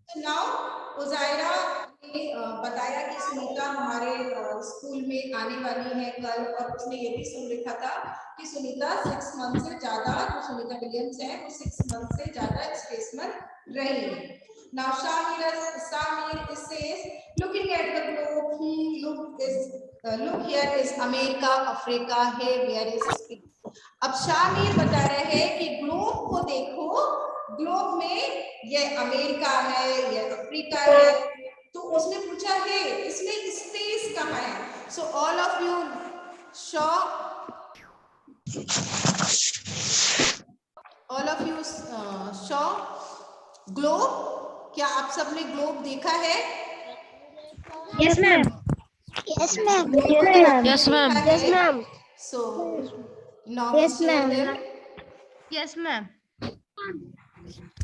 Now उजायरा ने बताया कि सुनीता हमारे स्कूल में आने वाली है कल, और उसने ये भी सुन लिखा था कि सुनीता 6 मंथ से ज्यादा, जो सुनीता विलियम्स है वो 6 मंथ से ज्यादा स्पेस में रही है। Now Samir says, looking at the globe, look here is America, Africa, here where is space. अब शामिर बता रहे हैं कि ग्लोब को देखो, ग्लोब में ये अमेरिका है, ये अफ्रीका है, तो उसने पूछा है इसमें स्पेस कहाँ है। So all of you show, all of you show globe. क्या आप सबने ग्लोब देखा है? Yes ma'am. Yes, ma'am. Yes ma'am. Yes, ma'am. So now Yes, ma'am. Yes ma'am.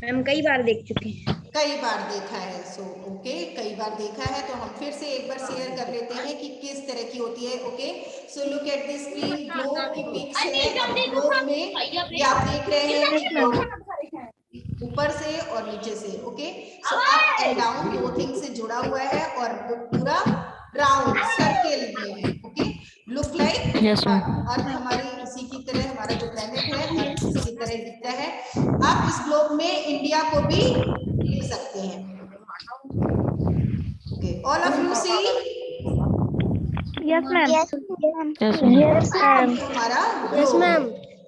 Ma'am कई बार देख चुके हैं। कई बार देखा है। सो ओके, कई बार देखा है तो हम फिर से एक बार शेयर कर लेते हैं कि किस तरह की होती है। Okay, so look at the screen, globe की पिक्स है। अब ग्लोब में ये आप देख रहे हैं कि ऊपर से और नीचे से। Okay, so up and down दो थिंग से जुड़ा हुआ है और वो पूरा राउंड सर्किल में है। ओके, लुक लाइक अर्थ हमारी इसी की तरह, हमारा जो प्लेनेट है अर्थ इसी की तरह दिखता है। आप इस ग्लोब में इंडिया को भी देख सकते हैं। Okay, all of you see. Yes, ma'am. Yes, ma'am. Yes, ma'am. हमारा Yes, ma'am.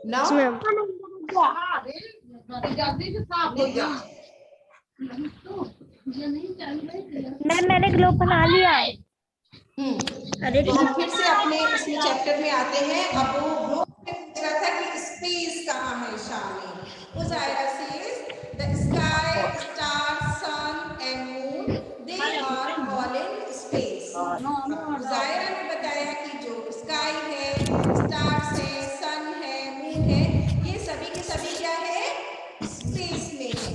नाउ मैम मैंने ग्लोब बना लिया है। अरे तो हम फिर से अपने इसमें चैप्टर में आते हैं। अब वो ग्लोब में पूछ रहा था कि स्पेस कहाँ है शामिल। Uzaira says the sky, star, sun and moon, they are all in space. Uzaira ने बताया कि जो स्काई है, स्टार्स है, सन है, मून है, ये सभी के सभी क्या है? स्पेस में है।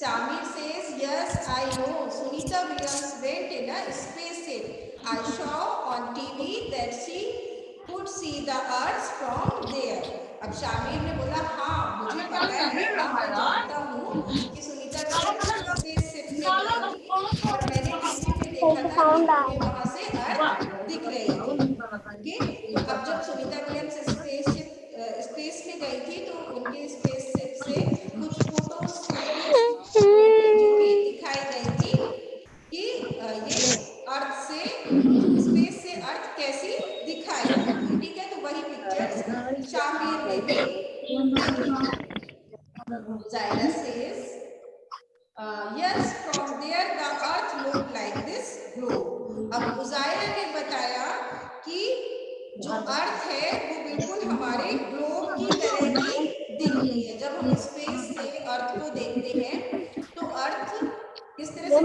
Shamir says yes I know, Sunita Williams went in a spaceship. I saw on TV that she could see the earth from there. अब शामिर ने बोला हाँ मुझे पता है, मैं जानता हूँ कि सुनीता स्पेसशिप में गई थी और मैंने टीवी पे देखा था कि वहाँ से अर्थ दिख रही थी। ओके, तो अब जब सुनीता विलियम्स स्पेस में गई थी तो उनके स्पेसशिप से कुछ फोटोज जो कि दिखाई गई थी कि ये अर्थ से, स्पेस से अर्थ कैसी दिखाई देती है। ठीक है, तो वही पिक्चर्स शामिर ने भी Zaira says, yes, from there the earth looked like this globe. अब उजायरा ने बताया कि जो अर्थ है वो बिल्कुल हमारे ग्लोब की तरह ही दिखती है। जब हम स्पेस से अर्थ को देखते हैं तो अर्थ किस तरह से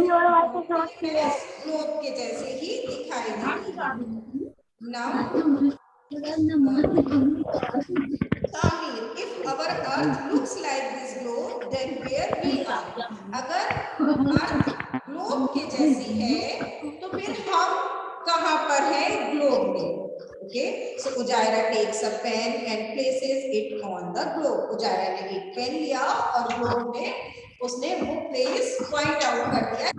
ग्लोब के जैसे ही दिखाई देती है। Now Samir, if our earth looks like this globe, then where we are? अगर अर्थ ग्लोब के जैसी है तो फिर हम कहाँ पर है ग्लोब में? Okay, so Ujaira takes a pen and places it on the globe. उजायरा ने एक पेन लिया और ग्लोब में उसने वो प्लेस पॉइंट आउट कर दिया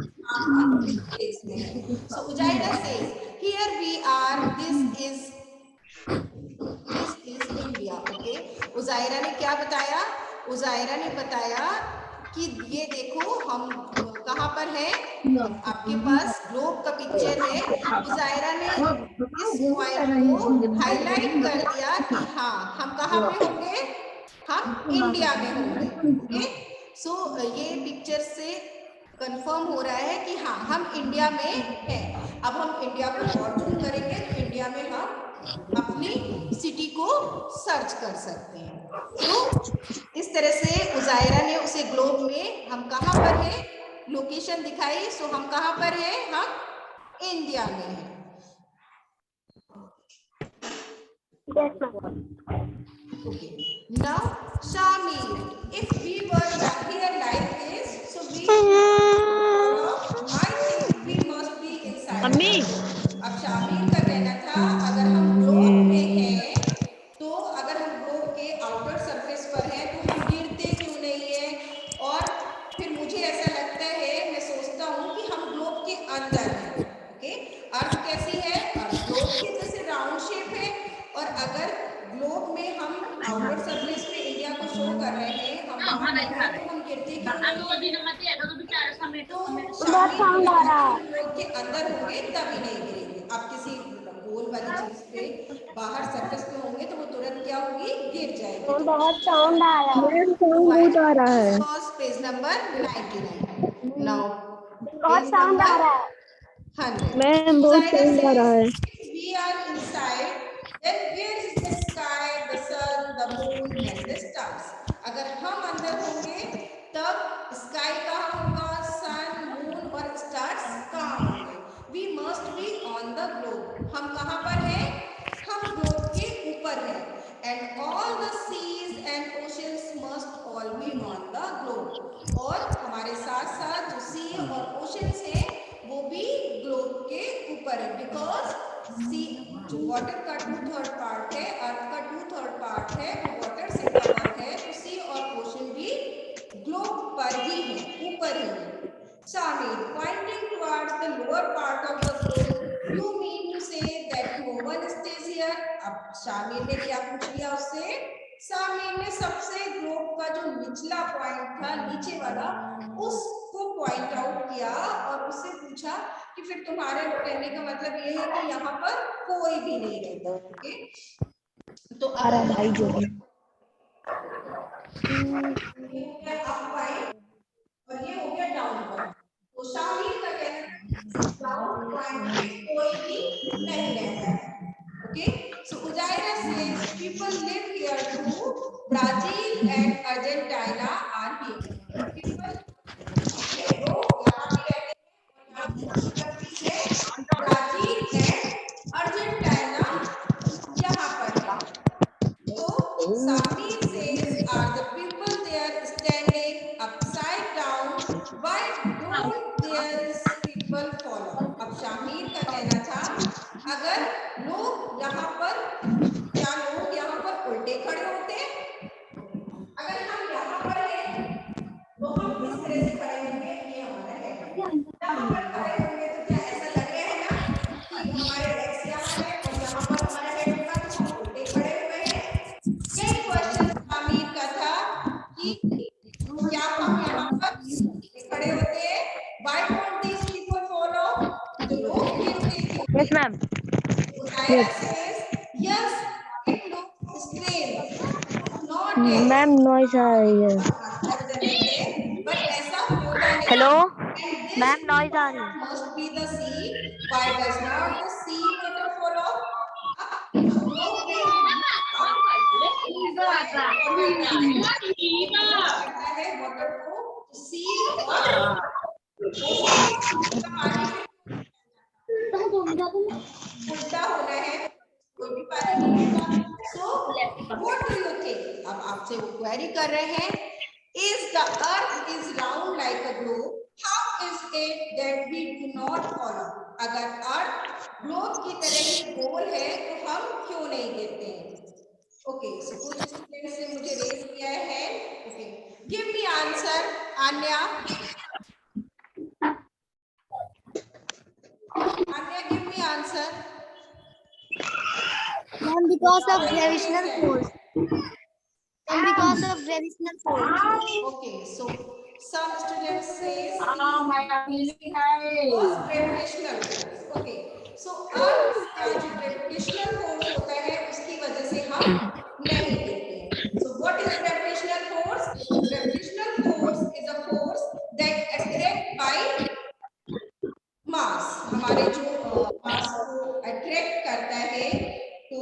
प्लेस में है। So Ujaira says, here we are. This is India. Okay, Uzaira ने क्या बताया? उजायरा ने बताया कि ये देखो हम कहाँ पर है, आपके पास ग्लोब का पिक्चर है। उजायरा ने इस पॉइंट को हाईलाइट कर दिया कि हाँ हम कहाँ पे होंगे, हम इंडिया में होंगे। ओके, सो ये पिक्चर से कंफर्म हो रहा है कि हाँ हम इंडिया में हैं। अब हम इंडिया को और जूम करेंगे तो इंडिया में हम अपनी सिटी को सर्च कर सकते हैं। तो इस तरह से उजायरा ने उसे ग्लोब में हम कहाँ पर हैं लोकेशन दिखाई। सो हम कहाँ पर हैं, हम इंडिया में हैं। Okay, now Shamir, if we were here like this, so we I think we must be inside. अब शामिर का कहना था अगर हम ग्लोब में हैं तो अगर हम ग्लोब के आउटर सरफेस पर हैं तो हम गिरते क्यों नहीं है, और फिर मुझे ऐसा तो बहुत साउंड आ रहा है। ग्लोब के अंदर होंगे तभी नहीं गिरेंगे। आप किसी गोल वाली चीज पे बाहर सर्कस पे होंगे तो वो तुरंत क्या होगी, गिर जाएगी। तो बहुत साउंड आ रहा है। बहुत आ रहा है। पेज नंबर 99 नाउ बहुत साउंड आ रहा है। 100 मैम बहुत साउंड आ रहा है। we are inside, then where is the sky, the sun, the moon and the stars? अगर हम अंदर होंगे तब स्काई कहाँ होगा, सन, मून और स्टार्स कहाँ होंगे? We must be on the globe. हम कहाँ पर हैं? हम ग्लोब के ऊपर हैं। And all the seas and oceans must all be on the globe. और हमारे साथ साथ जो सी और ओशंस हैं वो भी ग्लोब के ऊपर है। बिकॉज सी जो वाटर का 2/3 पार्ट है, अर्थ का 2/3 पार्ट है, वो वाटर से कवर है। तो सी और ओशन भी ग्लोब पर ही है, ऊपर ही है। Shamir, pointing towards the lower part of the globe, you mean to say that no one stays here? अब शामिर ने क्या पूछ लिया उससे? शामिर ने सबसे ग्लोब का जो निचला पॉइंट था, नीचे वाला, उसको पॉइंट आउट किया और उससे पूछा कि फिर तुम्हारे कहने का मतलब ये है कि यहाँ पर कोई भी नहीं रहता। ओके, तो अगर भाई जो भी अप पॉइंट और ये हो गया डाउन पॉइंट, तो शामिर का कहना है डाउन पॉइंट पे कोई भी नहीं रहता है। Okay, so Uzaira says people live here too, Brazil and Argentina are here. People लोग यहाँ पे रहते हैं, ब्राजील एंड अर्जेंटीना यहाँ पर है। तो Samir says, are the people there standing upside down? Why don't these people follow? अब शामिर का कहना था अगर लोग यहाँ पर, क्या लोग यहाँ पर उल्टे खड़े होते? अगर हम यहाँ पर हैं तो हम किस तरह से खड़े होंगे? ये हमारा है। यहाँ पर खड़े होंगे तो क्या ऐसा लग रहा है ना कि हमारे लेग्स यहाँ है और यहाँ पर हमारा हेड होगा, तो हम उल्टे खड़े हुए हैं। यही क्वेश्चन शामिर का था कि क्या हम यहाँ पर खड़े होते हैं? Why don't these people follow? तो लोग गिरते क्यों? Yes ma'am. Uzaira says, yes, it looks strange. Not ma'am noise आ रही है। but ऐसा होता नहीं। Hello And this ma'am noise आ रही है। must be the sea. Why does not the sea water follow? Water को सी और उल्टा होना है, कोई भी पानी नहीं होगा। So what do you think? अब आपसे वो क्वेरी कर रहे हैं, is the earth is round like a globe, how is it that we do not follow? अगर अर्थ ग्लोब की तरह ही गोल है तो हम क्यों नहीं गिरते हैं? ओके, सो कुछ स्टूडेंट्स ने मुझे रेज किया है। Okay, give me answer. Anya, give me answer. Ma'am, because of gravitational force. And because of gravitational force. Okay, so some students say because gravitational force. Okay, so अर्थ का जो gravitational force होता है उसकी वजह से हम नहीं गिरते हैं। So what is gravitational force? Gravitational force is a force that attract by मास। हमारे जो मास को अट्रैक्ट करता है तो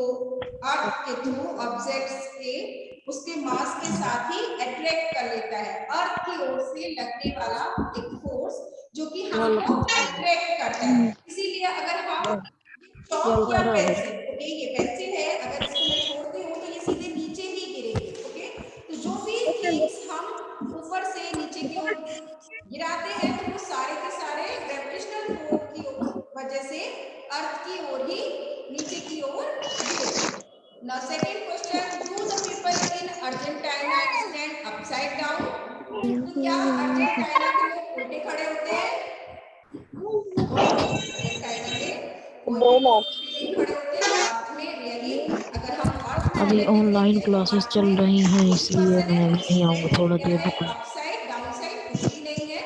अर्थ के थ्रू ऑब्जेक्ट्स के उसके मास के साथ ही अट्रैक्ट कर लेता है। अर्थ की ओर से लगने वाला एक फोर्स जो कि हमको अट्रैक्ट करता है। इसीलिए अगर हम चॉक या पेंसिल, ओके ये पेंसिल है, अगर इसको मैं छोड़ती हूँ तो ये सीधे नीचे ही गिरेगी। ओके, तो जो भी थिंग्स हम ऊपर से नीचे की ओर गिराते हैं तो वो सारे के सारे ग्रेविटेशनल फोर्स की वजह से अर्थ की ओर ही नीचे की ओर गिरते हैं। Now second question, do the people in Argentina stand upside down? तो क्या अर्जेंटीना के लोग उल्टे खड़े होते हैं? अर्जेंटीना में उल्टे खड़े होते हैं। अर्थ में रियली अगर हम अर्थ अभी ऑनलाइन क्लासेस चल रही हैं इसलिए मैं नहीं आऊंगा, थोड़ा देर रुकना। अपसाइड डाउन साइड कुछ भी नहीं है।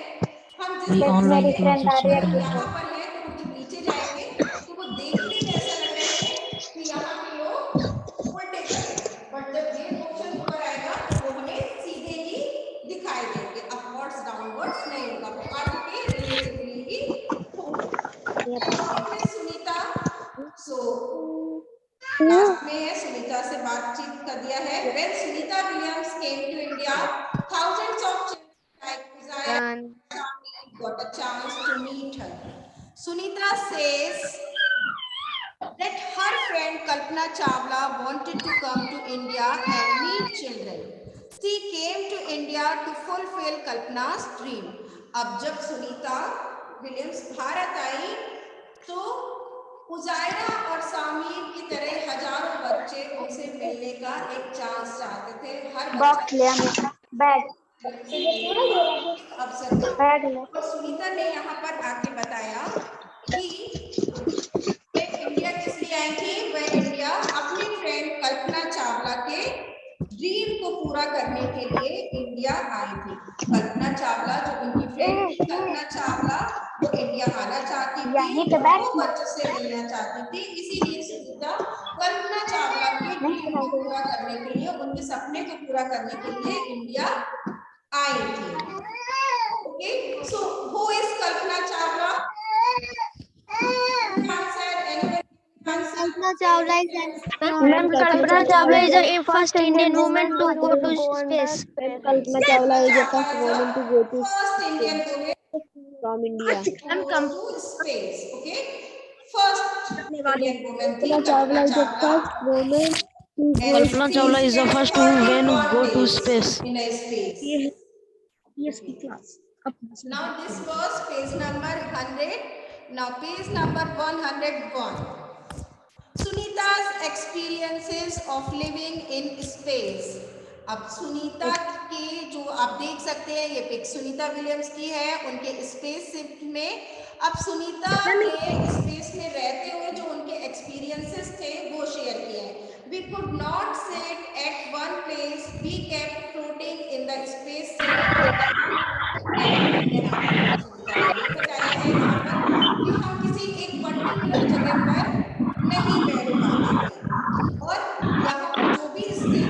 हम जिस ये ऑनलाइन क्लासेस चल रही यहाँ है। पर है तो हम जब नीचे जाएंगे तो वो देखने में ऐसा लग रहा है कि यहाँ पे लोग उल्टे कर रहे हैं, बट जब ये क्वेश्चन ऊपर आएगा तो वो हमें सीधे ही दिखाई देंगे, अपवर्ड्स डाउनवर्ड्स नहीं होगा, वो अर्थ के रिलेटिवली ही होगा। सुनीता, सो लास्ट में है, सुनीता से बातचीत कर दिया है। When Sunita Williams came to India, thousands of children like Uzziah got a chance to meet her. Sunita says that her friend Kalpana Chawla wanted to come to India and meet children. She came to India to fulfill Kalpana's dream. अब जब Sunita Williams Bharat आई तो उजायरा और सामीर की तरह हजारों बच्चे उनसे मिलने का एक चांस चाहते थे। हर बॉक्स ले आने बैग अवसर बैग ले। और सुनीता ने यहाँ पर आके बताया कि वे इंडिया किस लिए आई थी। वह इंडिया अपनी फ्रेंड कल्पना चावला के ड्रीम को पूरा करने के लिए इंडिया आई थी। कल्पना चावला जो उनकी फ्रेंड थी, कल्पना चावला वो इंडिया आना चाहती थी, वो बच्चों से मिलना चाहती थी, इसीलिए सुनीता कल्पना चावला के ड्रीम को पूरा करने के लिए, उनके सपने को पूरा करने के लिए इंडिया आई थी। Okay, so who is Kalpana Chawla? Kalpana Chawla is Ma'am, Kalpana Chawla is the first Indian woman to go to space. Kalpana Chawla is the first woman to go to first Indian woman from India. Ma'am, to space. Okay, first Indian woman थी Kalpana Chawla is the first woman to go Kalpana Chawla is the first woman to go to space. in a space. Yes, class. Now this was page number 100. Now page number 101. Sunita's experiences of living in space. अब सुनीता के जो आप देख सकते हैं ये pick Sunita Williams की है उनके स्पेसशिप में। अब सुनीता ने स्पेस में रहते हुए जो उनके एक्सपीरियंसेस थे वो शेयर किए हैं। We could not sit at one place. We kept floating in the space. ये बताया है यहाँ पर कि हम किसी एक पर्टिकुलर जगह पर नहीं बैठ पाते थे और यहाँ पर जो भी स्थिति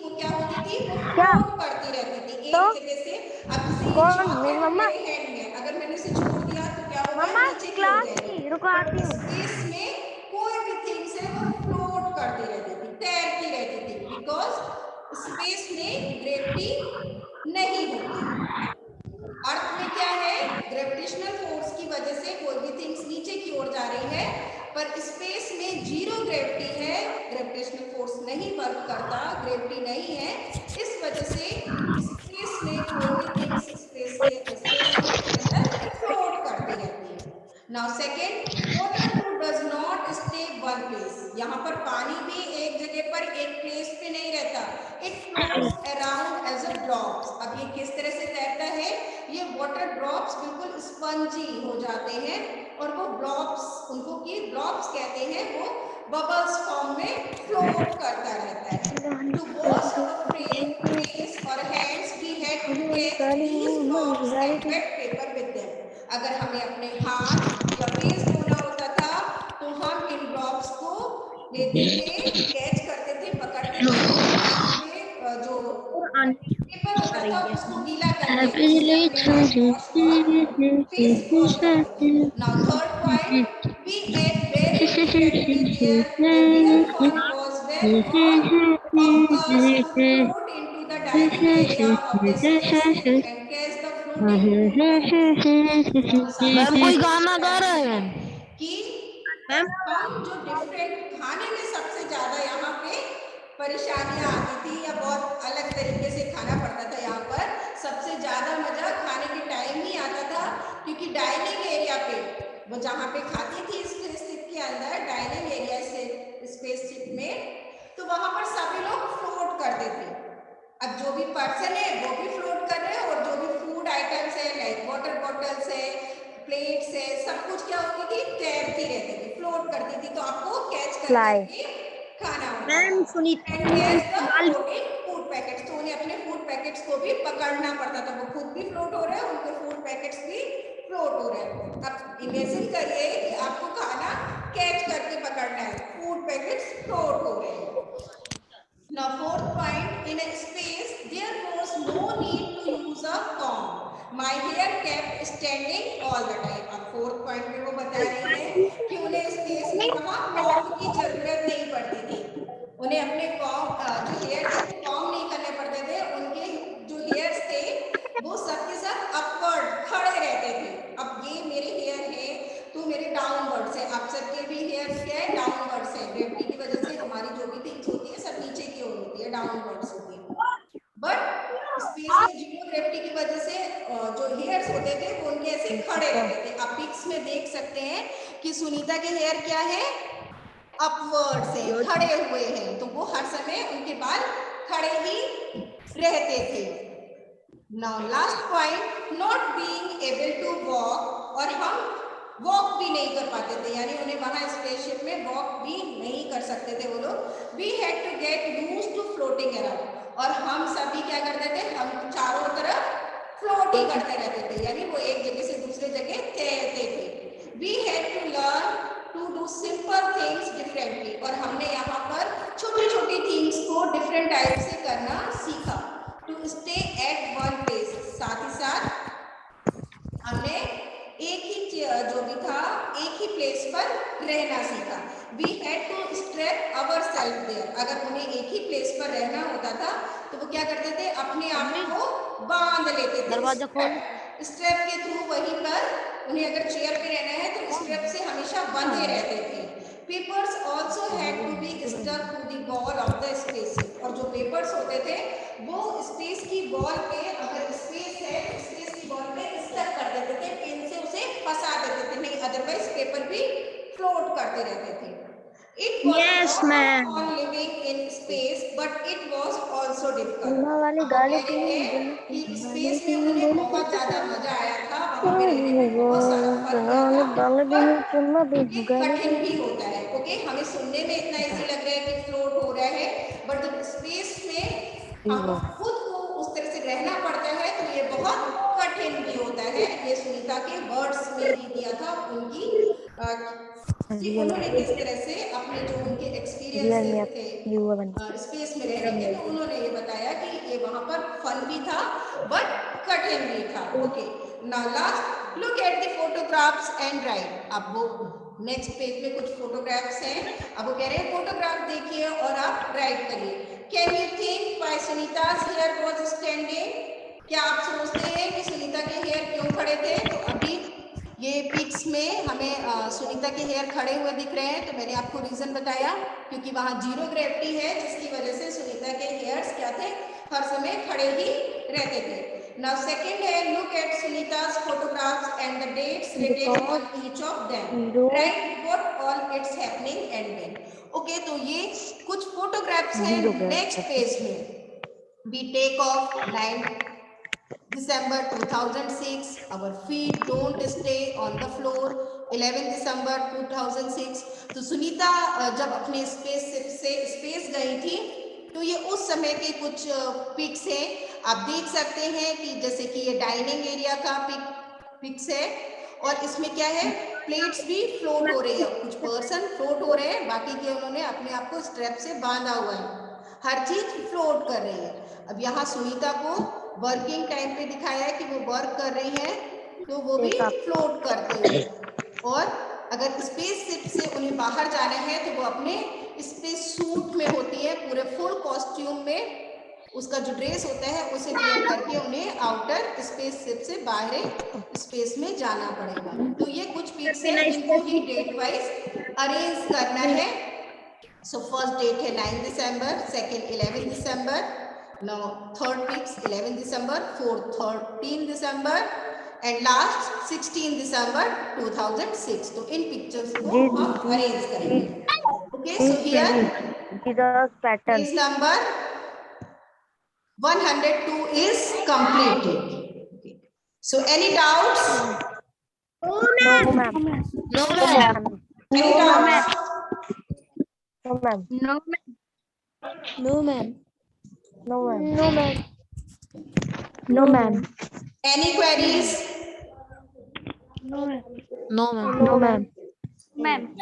वो क्या होती थी, वो फ्लोट करती रहती थी एक जगह से। अब किसी चॉकलेट मेरे हैंड में, अगर मैंने इसे छोड़ दिया तो क्या होगा, नीचे की हो जाएगी। स्पेस में कोई भी थिंग्स है वो फ्लोट करती रहती थी, तैरती रहती थी, बिकॉज स्पेस में ग्रेविटी नहीं होती। अर्थ में क्या है, ग्रेविटेशनल फोर्स की वजह से कोई भी थिंग्स नीचे की ओर जा रही है, पर स्पेस में जीरो ग्रेविटी है, ग्रेविटेशनल फोर्स नहीं वर्क करता, ग्रेविटी नहीं है, इस वजह से स्पेस में कोई भी थिंग्स स्पेस के अंदर फ्लोट करती रहती है। Now second, water too does not stay one place. यहाँ पर पानी भी एक जगह पर एक प्लेस पे नहीं रहता, it floats around as a drops. अब ये किस तरह से तैरता है, ये वाटर ड्रॉप्स बिल्कुल स्पंजी हो जाते हैं और वो ड्रॉप्स, उनको की ड्रॉप्स कहते हैं, वो बबल्स फॉर्म में फ्लोट करता रहता है। टू वॉश आवर फेस और hands we had to carry these drops and wet paper with them. अगर हमें अपने हाथ या फेस धोना होता था तो हम इन ड्रॉप्स को लेते थे, कैच करते थे, पकड़ते थे, जो पेपर होता था उसको गीला करके फेस वॉश करते थे। Now third point, we ate very frequently there, real form was well of us to float into the dining area of the space and catch the floating ma'am कोई गाना गा रहे हैं कि हम जो डिफरेंट खाने में सबसे ज्यादा यहाँ पे परेशानियां आती थी या बहुत अलग तरीके से खाना पड़ता था। यहाँ पर सबसे ज्यादा मजा खाने के टाइम ही आता था, क्योंकि डाइनिंग एरिया पे वो जहाँ पे खाती थी स्पेसशिप के अंदर, डाइनिंग एरिया से स्पेसशिप में, तो वहां पर सभी लोग फ्लोट करते थे। अब जो भी पर्सन है वो भी फ्लोट कर रहे हैं और जो भी फूड आइटम्स है लाइक वाटर बॉटल्स है, प्लेट्स है, सब कुछ क्या होती थी, तैरती रहती थी, फ्लोट करती थी, तो आपको कैच करके खाना होता था। फूड पैकेट्स, तो उन्हें अपने फूड पैकेट्स को भी पकड़ना पड़ता था, वो खुद भी भी फ्लोट हो रहे हैं, उनके फूड पैकेट्स भी फ्लोट हो रहे हैं। अब इमेजिन करिए कि आपको खाना कैच करके पकड़ना है, फूड पैकेट्स फ्लोट हो रहे हैं। Now fourth point, in a space there was no need to use a comb. My hair kept standing all the time. अब fourth point में वो बता रही है कि उन्हें स्पेस में वहाँ comb की जरूरत नहीं पड़ती थी। उन्हें अपने comb जो हेयर थे वो comb नहीं करने पड़ते थे, उनके जो हेयर्स थे वो सबके सब अपवर्ड खड़े रहते थे। अब ये मेरे हेयर है तो मेरे डाउनवर्ड से, आप सबके भी हेयर्स क्या है, डाउनवर्ड से। ग्रेविटी की वजह से हमारी जो भी थिंग्स होती है सब नीचे की ओर होती है, डाउनवर्ड्स होती है। बट स्पेस में जीरो ग्रेविटी की वजह से जो हेयर्स होते थे वो उनके ऐसे खड़े रहते थे। आप पिक्स में देख सकते हैं कि सुनीता के हेयर क्या है, अपवर्ड से खड़े हुए हैं, तो वो हर समय उनके बाल खड़े ही रहते थे। Now last point, not being able to walk, और हम वॉक भी नहीं कर पाते थे, यानी उन्हें वहां स्पेसशिप में वॉक भी नहीं कर सकते थे वो लोग। We had to get used to floating around, और हम सभी क्या करते थे, हम चारों तरफ फ्लोट ही करते रहते थे, यानी वो एक जगह से दूसरे जगह तैरते थे। We had to learn to do simple things differently, और हमने यहाँ पर छोटी छोटी थिंग्स को डिफरेंट टाइप से करना सीखा। To stay at one place, साथ ही साथ हमने एक ही जो भी था एक ही प्लेस पर रहना सीखा। We had to strap our self there, अगर उन्हें एक ही प्लेस पर रहना होता था तो वो क्या करते थे, अपने आप को बांध लेते थे। दरवाजा खोल। स्ट्रैप के थ्रू वहीं पर उन्हें अगर चेयर पे रहना है तो स्ट्रैप से हमेशा बंधे रहते थे। Papers also had to be stuck to the wall of the space, और जो पेपर्स होते थे वो स्पेस की वॉल पे, अगर स्पेस है तो स्पेस की वॉल पे स्टक कर देते थे, पेन से उसे फंसा देते थे, नहीं अदरवाइज पेपर भी फ्लोट करते रहते थे। It was Yes, ma'am. on living in space, but it was also difficult. वाली अब गाली वो कह रहे हैं कि स्पेस में उन्हें बहुत ज्यादा मजा आया था, वहां पे रहने में बहुत सारा फन किया था, पर ये कठिन भी होता है। ओके, हमें सुनने में इतना इजी लग रहा है कि फ्लोट हो रहा है, बट जब स्पेस में हम खुद को उस तरह से रहना पड़ता है तो ये बहुत कठिन भी होता है। ये सुनीता के वर्ड्स में ही दिया था उनकी कि उन्होंने किस तरह से अपने जो उनके एक्सपीरियंसेस थे स्पेस में रहने के, तो उन्होंने ये बताया कि ये वहां पर फन भी था बट कठिन भी था। Okay, now last look at the photographs and right. अब वो नेक्स्ट पेज में कुछ फोटोग्राफ्स हैं, अब वो कह रहे हैं फोटोग्राफ देखिए और आप राइट करिए। Can you think why Sunita's hair was standing? क्या आप सोचते हैं कि सुनीता के हेयर क्यों खड़े थे? तो अभी ये पिक्स में हमें सुनीता के हेयर खड़े हुए दिख रहे हैं, तो मैंने आपको रीजन बताया क्योंकि वहां जीरो ग्रेविटी है, जिसकी वजह से सुनीता के हेयर्स क्या थे, हर समय खड़े ही रहते थे। नाउ सेकंड है, look at Sunita's photographs and the dates written on each of them. Write what all it's happening and when. Okay, तो ये कुछ फोटोग्राफ्स हैं नेक्स्ट पेज में। We take off 9 December 2006, our feet don't stay on the floor 11 December 2006। तो सुनीता जब अपने spaceship से space गई थी तो ये उस समय के कुछ पिक्स हैं। आप देख सकते हैं कि जैसे कि ये डाइनिंग एरिया का पिक्स है, और इसमें क्या है, प्लेट्स भी फ्लोट हो रही है, कुछ पर्सन फ्लोट हो रहे हैं, बाकी के उन्होंने अपने आप को स्ट्रैप से बांधा हुआ है, हर चीज फ्लोट कर रही है। अब यहाँ सुनीता को वर्किंग टाइम पे दिखाया है कि वो वर्क कर रही है, तो वो भी फ्लोट करते हुए, और अगर स्पेसशिप से उन्हें बाहर जाना है तो वो अपने स्पेस सूट में होती है, पूरे फुल कॉस्ट्यूम में, उसका जो ड्रेस होता है उसे वेयर करके उन्हें आउटर स्पेसशिप से बाहर स्पेस में जाना पड़ेगा। तो ये कुछ पिक्स हैं जिनको ही डेट वाइज अरेंज करना है। सो फर्स्ट डेट है 9 दिसंबर, second 11 December, now third pics 11 December, fourth 13 December and last 16 December 2006। तो इन पिक्चर्स को हम अरेंज करेंगे। Okay, so here page number 102 is completed। Okay. So any doubts? No, ma'am. No, ma'am. Any doubts? No, ma'am. No, ma'am. No, ma'am. No, ma'am. No, ma'am. No, ma'am. Any queries? No, ma'am. Ma'am.